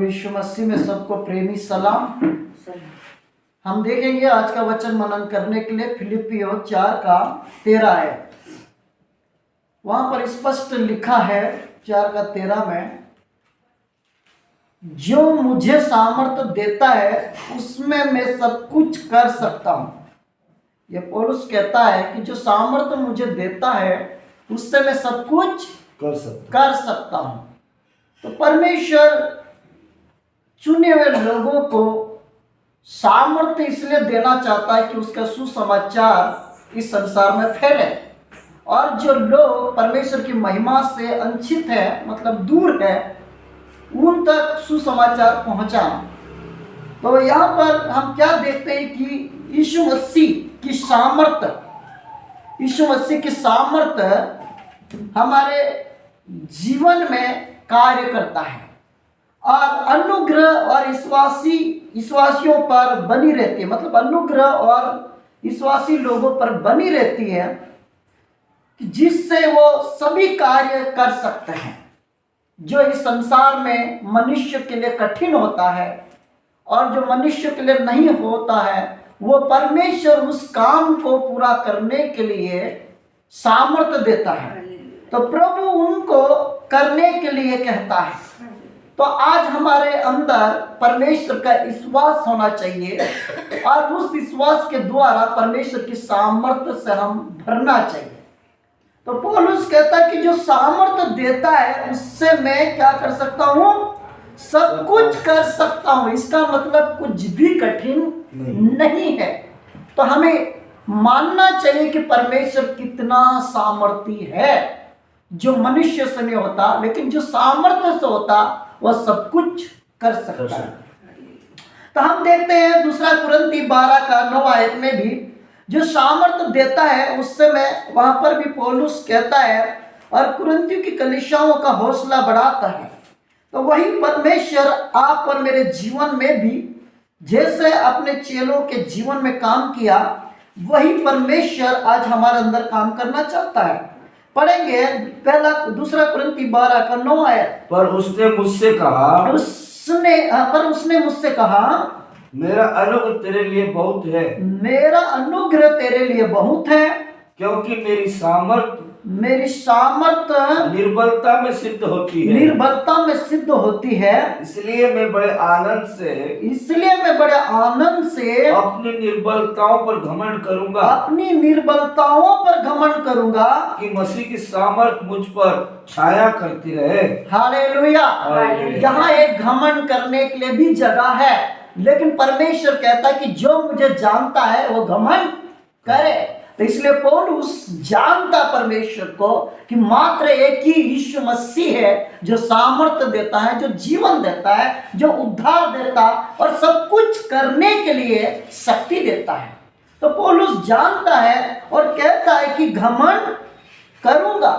यीशु मसीह में सबको प्रेमी सलाम। हम देखेंगे आज का वचन मनन करने के लिए फिलिपियों 4:13 है। वहां पर स्पष्ट लिखा है 4:13 में, जो मुझे सामर्थ्य देता है उसमें मैं सब कुछ कर सकता हूं। ये पौलुस कहता है कि जो सामर्थ्य मुझे देता है उससे मैं सब कुछ कर सकता हूं। तो परमेश्वर चुने हुए लोगों को सामर्थ्य इसलिए देना चाहता है कि उसका सुसमाचार इस संसार में फैले, और जो लोग परमेश्वर की महिमा से अंचित है, मतलब दूर है, उन तक सुसमाचार पहुंचाना। तो यहाँ पर हम क्या देखते हैं कि यीशु मसीह की सामर्थ्य हमारे जीवन में कार्य करता है और अनुग्रह और विश्वासियों पर बनी रहती है। मतलब अनुग्रह और विश्वासी लोगों पर बनी रहती है जिससे वो सभी कार्य कर सकते हैं जो इस संसार में मनुष्य के लिए कठिन होता है, और जो मनुष्य के लिए नहीं होता है वो परमेश्वर उस काम को पूरा करने के लिए सामर्थ्य देता है। तो प्रभु उनको करने के लिए कहता है। तो आज हमारे अंदर परमेश्वर का विश्वास होना चाहिए और उस विश्वास के द्वारा परमेश्वर की सामर्थ्य से हम भरना चाहिए। तो पौलुस कहता है कि जो सामर्थ्य देता है उससे मैं क्या कर सकता हूँ, सब कुछ कर सकता हूँ। इसका मतलब कुछ भी कठिन नहीं है। तो हमें मानना चाहिए कि परमेश्वर कितना सामर्थी है, जो मनुष्य से नहीं होता, लेकिन जो सामर्थ्य से होता वह सब कुछ कर सकता है। तो हम देखते हैं 2 कुरिन्ती 12:9 में भी जो सामर्थ्य देता है उससे मैं वहां पर भी पौलुस कहता है और कुरिन्थियों की कलीसियाओं का हौसला बढ़ाता है। तो वही परमेश्वर आप और मेरे जीवन में भी जैसे अपने चेलों के जीवन में काम किया, वही परमेश्वर आज हमारे अंदर काम करना चाहता है। पढ़ेंगे 2 कुरिन्ती 12:9। पर उसने मुझसे कहा मेरा अनुग्रह तेरे लिए बहुत है। मेरा अनुग्रह तेरे लिए बहुत है, क्योंकि मेरी सामर्थ निर्बलता में सिद्ध होती है। इसलिए मैं बड़े आनंद से अपनी निर्बलताओं पर घमंड करूंगा कि मसीह की सामर्थ मुझ पर छाया करती रहे। हालेलुया। यहाँ एक घमंड करने के लिए भी जगह है, लेकिन परमेश्वर कहता है कि जो मुझे जानता है वो घमंड करे। तो इसलिए पौलुस जानता परमेश्वर को कि मात्र एक ही यीशु मसीह है जो सामर्थ्य देता है, जो जीवन देता है, जो उद्धार देता और सब कुछ करने के लिए शक्ति देता है। तो पौलुस जानता है और कहता है कि घमंड करूंगा।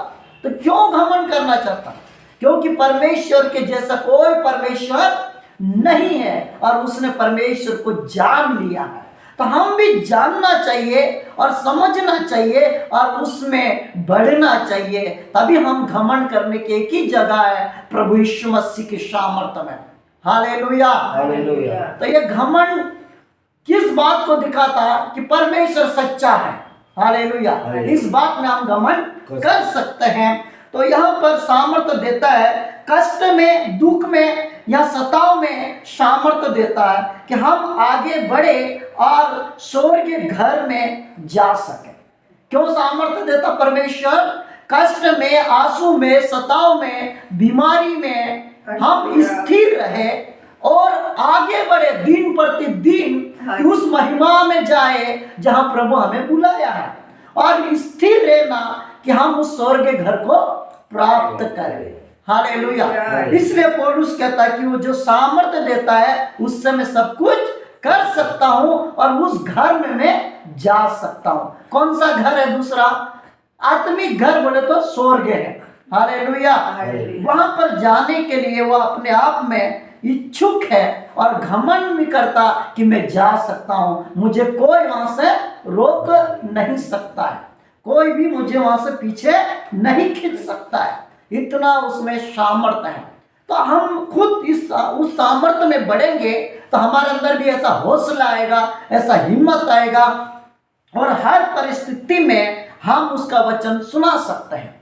तो क्यों घमंड करना चाहता? क्योंकि परमेश्वर के जैसा कोई परमेश्वर नहीं है और उसने परमेश्वर को जान लिया है। तो हम भी जानना चाहिए और समझना चाहिए और उसमें बढ़ना चाहिए, तभी हम घमंड करने की एक ही जगह है, प्रभु यीशु मसीह की सामर्थ्य में। हालेलुया। तो ये घमंड किस बात को दिखाता कि परमेश्वर सच्चा है। हालेलुया। इस बात में हम घमंड कर सकते हैं। तो यहाँ पर सामर्थ्य देता है, कष्ट में, दुख में या सताव में सामर्थ्य देता है कि हम आगे बढ़े और स्वर्ग के घर में जा सके। क्यों सामर्थ्य देता परमेश्वर? कष्ट में, आंसू में, सताव में, बीमारी में हम स्थिर रहे और आगे बढ़े दिन प्रतिदिन उस महिमा में जाए जहां प्रभु हमें बुलाया है, और स्थिर रहना कि हम उस स्वर्ग के घर को प्राप्त करें। हालेलुया। इसलिए पौलुस कहता है कि वो जो सामर्थ्य देता है उससे मैं सब कुछ कर सकता हूं और उस घर में मैं जा सकता हूं। कौन सा घर है? दूसरा आत्मिक घर बोले तो स्वर्ग है। हालेलुया। वहां पर जाने के लिए वो अपने आप में इच्छुक है और घमंड भी करता कि मैं जा सकता हूं, मुझे कोई वहां से रोक नहीं सकता है, कोई भी मुझे वहां से पीछे नहीं खींच सकता है। इतना उसमें सामर्थ्य है। तो हम खुद उस सामर्थ्य में बढ़ेंगे तो हमारे अंदर भी ऐसा हौसला आएगा, ऐसा हिम्मत आएगा और हर परिस्थिति में हम उसका वचन सुना सकते हैं।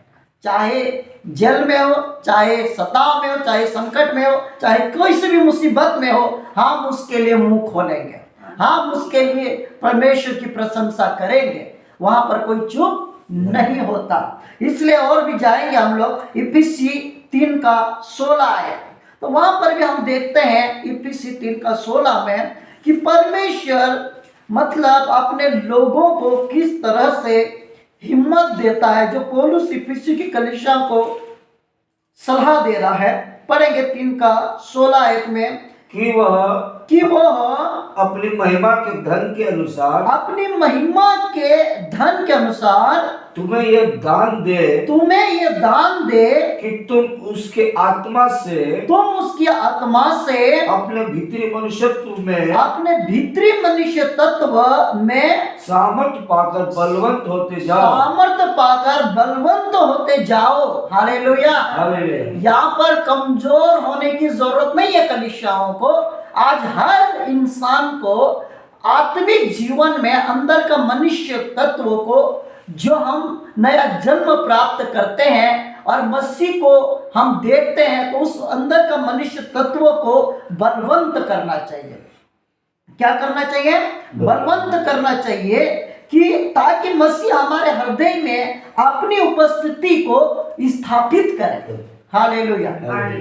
चाहे जेल में हो, चाहे सताव में हो, चाहे संकट में हो, चाहे कोई सी भी मुसीबत में हो, हम उसके लिए मुंह खोलेंगे, हम उसके लिए परमेश्वर की प्रशंसा करेंगे। वहां पर कोई चुप नहीं होता। इसलिए और भी जाएंगे हम लोग इफिसी 3:16 है, तो वहां पर भी हम देखते हैं इफिसी 3:16 में कि परमेश्वर मतलब अपने लोगों को किस तरह से हिम्मत देता है। जो पौलुस इफिसी की कलीसिया को सलाह दे रहा है, पढ़ेंगे 3:16 में कि वह अपनी महिमा के धन के अनुसार, अपनी महिमा के धन के अनुसार तुम्हें ये दान दे कि तुम उसके आत्मा से अपने भीतरी मनुष्य तत्व में सामर्थ पाकर बलवंत होते जाओ। हालेलुया। यहाँ पर कमजोर होने की जरूरत नहीं है कलीसियाओं को। आज हर इंसान को आत्मिक जीवन में अंदर का मनुष्य तत्व को, जो हम नया जन्म प्राप्त करते हैं और मसीह को हम देखते हैं, तो उस अंदर का मनुष्य तत्व को बलवंत करना चाहिए। क्या करना चाहिए? बलवंत करना चाहिए कि ताकि मसीह हमारे हृदय में अपनी उपस्थिति को स्थापित करे। हालेलुया।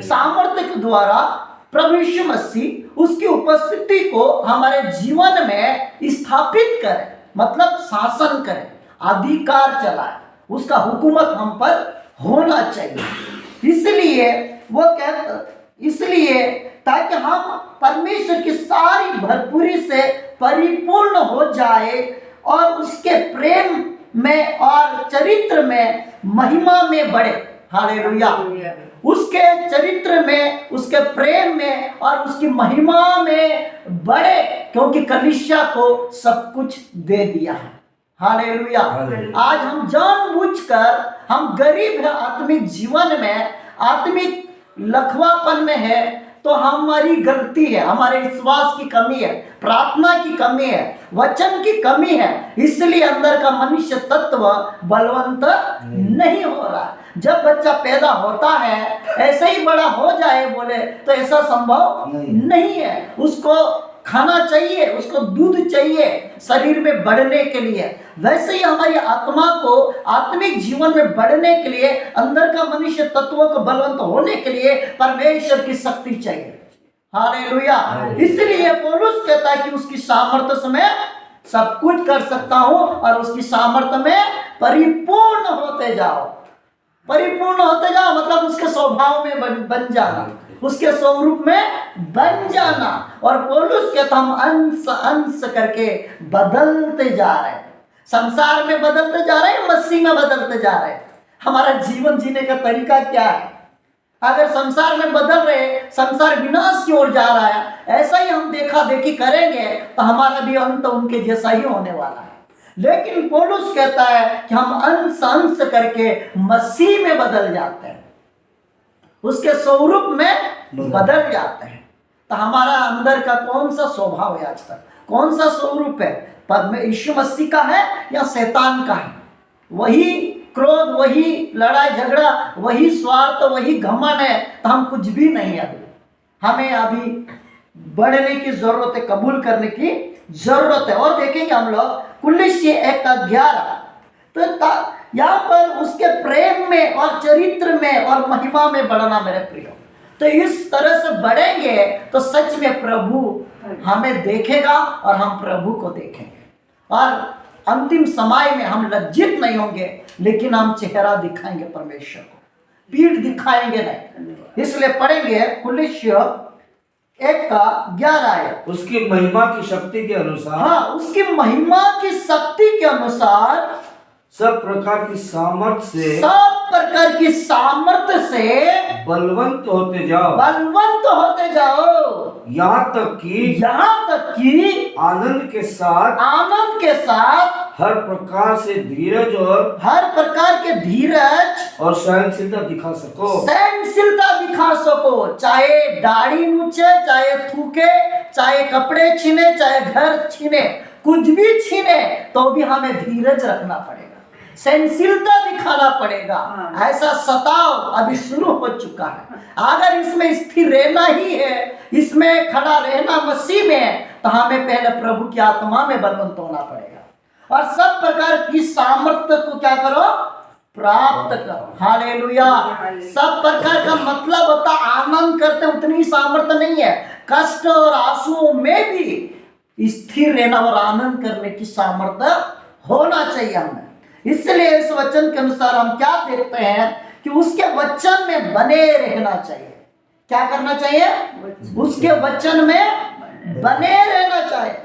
सामर्थ्य के द्वारा प्रभु यीशु मसीह उसकी उपस्थिति को हमारे जीवन में स्थापित करे, मतलब शासन करे, अधिकार चलाए, उसका हुकूमत हम पर होना चाहिए। इसलिए ताकि हम परमेश्वर की सारी भरपूरी से परिपूर्ण हो जाए और उसके प्रेम में और चरित्र में महिमा में बढ़े। हालेलुया। उसके चरित्र में, उसके प्रेम में और उसकी महिमा में बढ़े, क्योंकि कलीसिया को सब कुछ दे दिया है। हालेलुया। आज हम जानबूझकर, हम गरीब है आत्मिक जीवन में, आत्मिक लखवापन में है, तो हमारी गलती है, हमारे विश्वास की कमी है, प्रार्थना की कमी है, वचन की कमी है, इसलिए अंदर का मनुष्य तत्व बलवंत नहीं हो रहा। जब बच्चा पैदा होता है ऐसे ही बड़ा हो जाए बोले तो ऐसा संभव नहीं है। उसको खाना चाहिए, उसको दूध चाहिए शरीर में बढ़ने के लिए। वैसे ही हमारी आत्मा को आत्मिक जीवन में बढ़ने के लिए, अंदर का मनुष्य तत्वों को बलवंत होने के लिए परमेश्वर की शक्ति चाहिए। हालेलुया। इसलिए पौलुस कहता है कि उसकी सामर्थ्य से मैं सब कुछ कर सकता हूं और उसकी सामर्थ्य में परिपूर्ण होते जाओ। परिपूर्ण होते जाओ मतलब उसके स्वभाव में बन जाना, उसके स्वरूप में बन जाना। और पौलुस कहता हम अंश अंश करके बदलते जा रहे हैं। संसार में बदलते जा रहे हैं, मसीह में बदलते जा रहे हैं। हमारा जीवन जीने का तरीका क्या है? अगर संसार में बदल रहे, संसार विनाश की ओर जा रहा है, ऐसा ही हम देखा देखी करेंगे तो हमारा भी अंत उनके जैसा ही होने वाला है। लेकिन पौलुस कहता है कि हम अंश अंश करके मसीह में बदल जाते हैं, उसके स्वरूप में बदल जाते हैं। तो हमारा अंदर का कौन सा स्वभाव है आज तक, कौन सा स्वरूप है? यीशु मसीह का है या शैतान का है? वही क्रोध, वही लड़ाई झगड़ा, वही स्वार्थ, वही घमंड है। तो हम कुछ भी नहीं है। हमें अभी बढ़ने की जरूरत है, कबूल करने की जरूरत है। और देखेंगे हम लोग कुलिस्सी 1:11, तो यहाँ पर उसके प्रेम में और चरित्र में और महिमा में बढ़ना मेरे प्रियो। तो इस तरह से बढ़ेंगे तो सच में प्रभु हमें देखेगा और हम प्रभु को देखेंगे। और अंतिम समय में हम लज्जित नहीं होंगे, लेकिन हम चेहरा दिखाएंगे परमेश्वर को, पीठ दिखाएंगे नहीं। इसलिए पढ़ेंगे कुलिस्सी 1:11 है। उसकी महिमा की शक्ति के अनुसार, हाँ, उसकी महिमा की शक्ति के अनुसार सब प्रकार की सामर्थ से सब प्रकार की सामर्थ्य से बलवंत होते जाओ, बलवंत होते जाओ, यहाँ तक कि आनंद के साथ हर प्रकार से धीरज और सहनशीलता दिखा सको। चाहे दाढ़ी नोचे, चाहे थूके, चाहे कपड़े छीने, चाहे घर छीने, कुछ भी छीने, तो भी हमें धीरज रखना पड़ेगा, सहनशीलता दिखाना पड़ेगा। ऐसा सताव अभी शुरू हो चुका है। अगर इसमें स्थिर रहना ही है, इसमें खड़ा रहना मसीह में, तो हमें पहले प्रभु की आत्मा में बलवंत होना पड़ेगा और सब प्रकार की सामर्थ्य को क्या करो, प्राप्त करो। हालेलुया। सब प्रकार का मतलब होता आनंद करते उतनी सामर्थ्य नहीं है, कष्ट और आंसुओं में भी स्थिर रहना और आनंद करने की सामर्थ्य होना चाहिए हमें। इसलिए इस वचन के अनुसार हम क्या देखते हैं कि उसके वचन में बने रहना चाहिए। क्या करना चाहिए? उसके वचन में बने रहना चाहिए।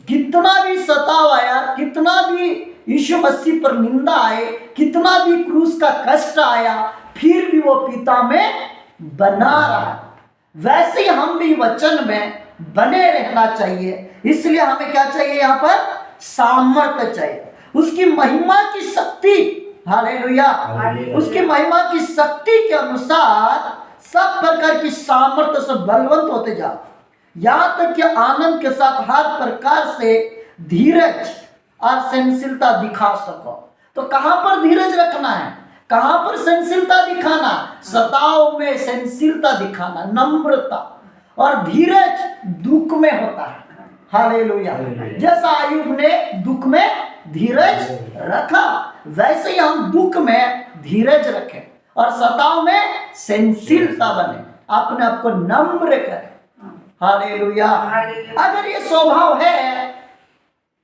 कितना भी सताव आया, कितना भी यीशु मसीह पर निंदा आए, कितना भी क्रूस का कष्ट आया, फिर भी वो पिता में बना रहा। वैसे ही हम भी वचन में बने रहना चाहिए। इसलिए हमें क्या चाहिए? यहाँ पर सामर्थ्य चाहिए, उसकी महिमा की शक्ति। हालेलुया। उसकी महिमा की शक्ति के अनुसार सब प्रकार की सामर्थ्य से बलवंत होते जाओ, यहाँ तक कि आनंद के साथ हर प्रकार से धीरज और सहनशीलता दिखा सको। तो कहां पर धीरज रखना है, कहां पर सहनशीलता दिखाना? सताव में सहनशीलता दिखाना, नम्रता और धीरज दुख में होता है। हालेलुया। जैसा अय्यूब ने दुख में धीरज रखा, वैसे ही हम दुख में धीरज रखें और सताव में सहनशीलता बने, अपने आप को नम्र करें। हालेलुया। अगर ये स्वभाव है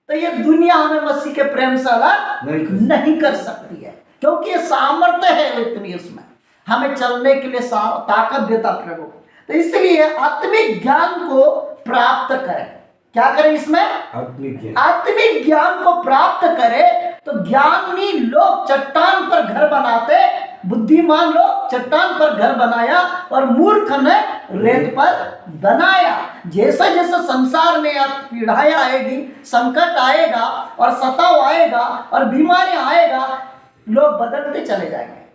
तो ये दुनिया हमें मसीह के प्रेम से अलग नहीं कर सकती है, क्योंकि ये सामर्थ्य है इतनी, उसमें हमें चलने के लिए ताकत देता प्रभु। तो इसलिए आत्मिक ज्ञान को प्राप्त करें। क्या करें? इसमें आत्मिक ज्ञान को प्राप्त करें। तो ज्ञानी लोग चट्टान पर घर बनाते, बुद्धिमान लोग चट्टान पर घर बनाया और मूर्ख ने रेत पर बनाया। जैसा जैसा संसार में पीड़ाएं आएगी, संकट आएगा और सताव आएगा और बीमारियां आएगा, लोग बदलते चले जाएंगे,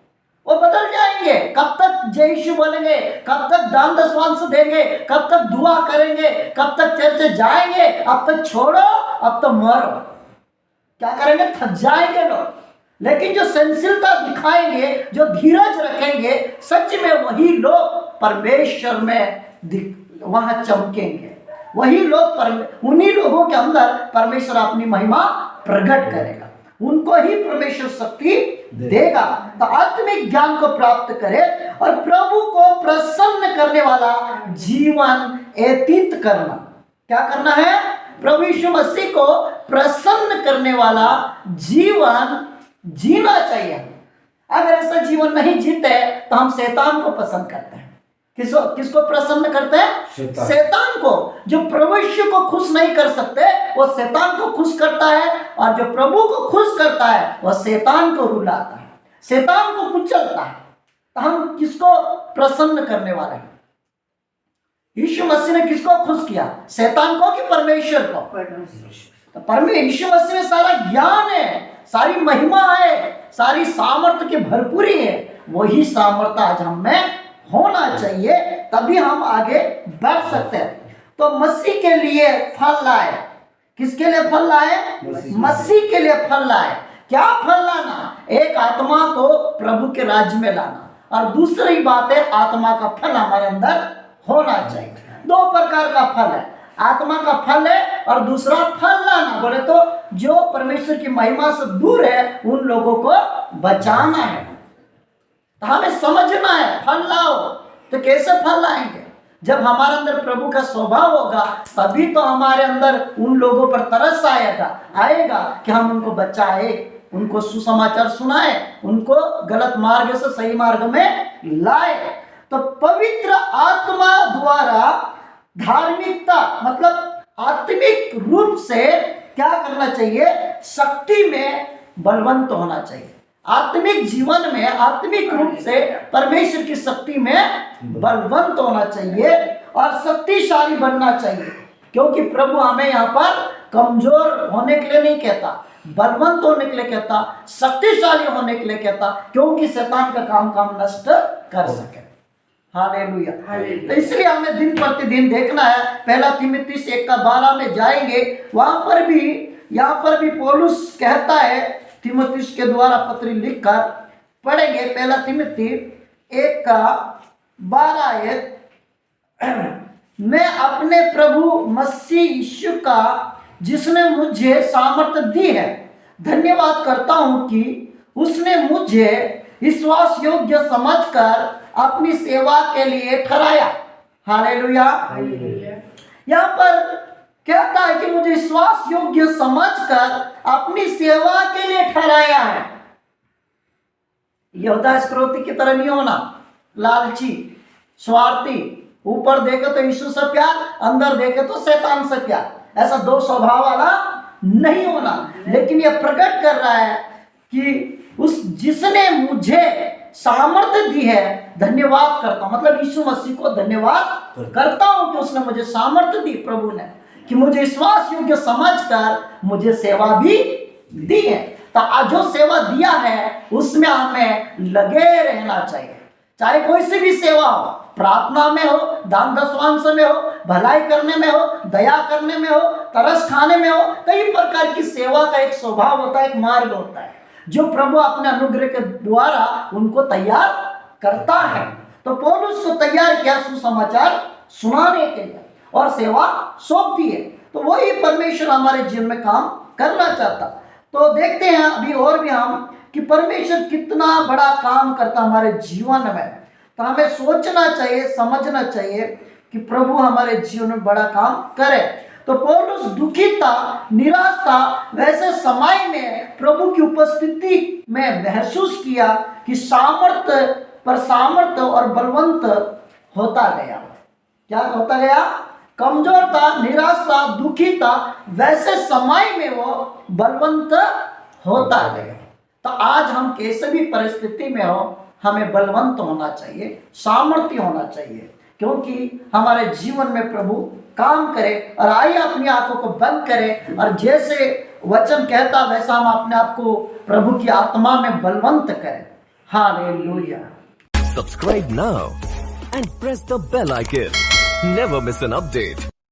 वो बदल जाएंगे। कब तक जय यीशु बोलेंगे, कब तक दान दशवांश देंगे, कब तक दुआ करेंगे, कब तक चर्च जाएंगे? अब तक छोड़ो, अब तो मरो। क्या करेंगे? थक जाएंगे लोग। लेकिन जो सहनशीलता दिखाएंगे, जो धीरज रखेंगे, सच में वही लोग परमेश्वर में वहां चमकेंगे। वही लोग, उन्हीं लोगों के अंदर परमेश्वर अपनी महिमा प्रकट करेगा, उनको ही परमेश्वर शक्ति देगा। तो आत्मिक ज्ञान को प्राप्त करें और प्रभु को प्रसन्न करने वाला जीवन व्यतीत करना। क्या करना है? प्रभु यीशु मसीह को प्रसन्न करने वाला जीवन जीना चाहिए। अगर ऐसा जीवन नहीं जीते तो हम शैतान को पसंद करते हैं। किसको प्रसन्न करते हैं? शैतान को। जो प्रभु यीशु को खुश नहीं कर सकते, वो शैतान को खुश करता है, और जो प्रभु को खुश करता है वो शैतान को रुलाता है, शैतान को कुचलता है। तो हम किसको प्रसन्न करने वाले हैं? यीशु मसीह ने किसको खुश किया? शैतान को कि परमेश्वर को? तो परमेश्वर, यीशु मसीह में सारा ज्ञान है, सारी महिमा है, सारी सामर्थ्य की भरपूरी है। वही सामर्थ्य आज हम में होना चाहिए, तभी हम आगे बढ़ सकते हैं। तो मसीह के लिए फल लाए। किसके लिए फल लाए? मसीह के लिए फल लाए। क्या फल लाना? एक आत्मा को प्रभु के राज्य में लाना, और दूसरी बात है आत्मा का फल हमारे अंदर होना चाहिए। दो प्रकार का फल है, आत्मा का फल है और दूसरा फल लाना। बोले तो जो परमेश्वर की महिमा से दूर है, उन लोगों को बचाना है। तो हमें समझना है, फल लाओ। तो कैसे फल लाएंगे? जब हमारे अंदर प्रभु का स्वभाव होगा, तभी तो हमारे अंदर उन लोगों पर तरस आएगा कि हम उनको बचाए, उनको सुसमाचार सुनाए, उनको गलत मार्ग से सही मार्ग में लाए। तो पवित्र आत्मा द्वारा धार्मिकता, मतलब आत्मिक रूप से क्या करना चाहिए? शक्ति में बलवंत होना चाहिए। आत्मिक जीवन में आत्मिक रूप से परमेश्वर की शक्ति में बलवंत होना चाहिए और शक्तिशाली बनना चाहिए, क्योंकि प्रभु हमें यहाँ पर कमजोर होने के लिए नहीं कहता, बलवंत होने के लिए कहता, शक्तिशाली होने के लिए कहता, क्योंकि शैतान का काम नष्ट कर सके। हालेलुया। तो इसलिए हमें दिन प्रतिदिन देखना है। पहला तीमुथियुस 1:12 में जाएंगे, वहां पर भी यहाँ पर भी पौलुस कहता है, तीमुथियुस के द्वारा पत्र लिखकर पढ़ेंगे। पहला तीमुथियुस 1:12, मैं अपने प्रभु मसीह यीशु का जिसने मुझे सामर्थ्य दी है धन्यवाद करता हूं कि उसने मुझे विश्वास योग्य समझकर अपनी सेवा के लिए ठहराया। हालेलुया। यहाँ पर कहता है कि मुझे विश्वास योग्य समझकर अपनी सेवा के लिए ठहराया है। यहूदा इस्करियोती की तरह नहीं होना, लालची, स्वार्थी, ऊपर देखे तो यीशु से प्यार, अंदर देखे तो शैतान से प्यार, ऐसा दो स्वभाव वाला नहीं होना। लेकिन यह प्रकट कर रहा है कि उस जिसने मुझे सामर्थ्य दी है धन्यवाद करता हूं, मतलब यीशु मसीह को धन्यवाद करता हूं कि उसने मुझे सामर्थ्य दी, प्रभु ने, कि मुझे विश्वास योग्य समझकर मुझे सेवा भी दी है। तो जो सेवा दिया है उसमें हमें लगे रहना चाहिए, चाहे कोई सी भी सेवा हो, प्रार्थना में हो, दान दशवांश में हो, भलाई करने में हो, दया करने में हो, तरस खाने में हो। कई प्रकार की सेवा का एक स्वभाव होता है, एक मार्ग होता है जो प्रभु अपने अनुग्रह के द्वारा उनको तैयार करता है। तो पौलुस को तैयार किया सुसमाचार सुनाने के लिए और सेवा सौंप दी है। तो वही परमेश्वर हमारे जीवन में काम करना चाहता। तो देखते हैं अभी और भी हम कि परमेश्वर कितना बड़ा काम करता हमारे जीवन में। तो हमें सोचना चाहिए, समझना चाहिए कि प्रभु हमारे जीवन में बड़ा काम करे। तो पौलुस दुखी था, निराश था, वैसे समय में प्रभु की उपस्थिति में महसूस किया कि सामर्थ्य पर सामर्थ्य और बलवंत होता गया। क्या होता गया? कमजोर था, निराश था, दुखी था, वैसे समय में वो बलवंत होता गया। तो आज हम कैसे भी परिस्थिति में हो, हमें बलवंत होना चाहिए, सामर्थ्य होना चाहिए, क्योंकि हमारे जीवन में प्रभु काम करे। और आइए अपनी आंखों को बंद करें और जैसे वचन कहता वैसा हम अपने आप को प्रभु की आत्मा में बलवंत करें। Hallelujah. Subscribe now and press the bell icon. Never miss an update.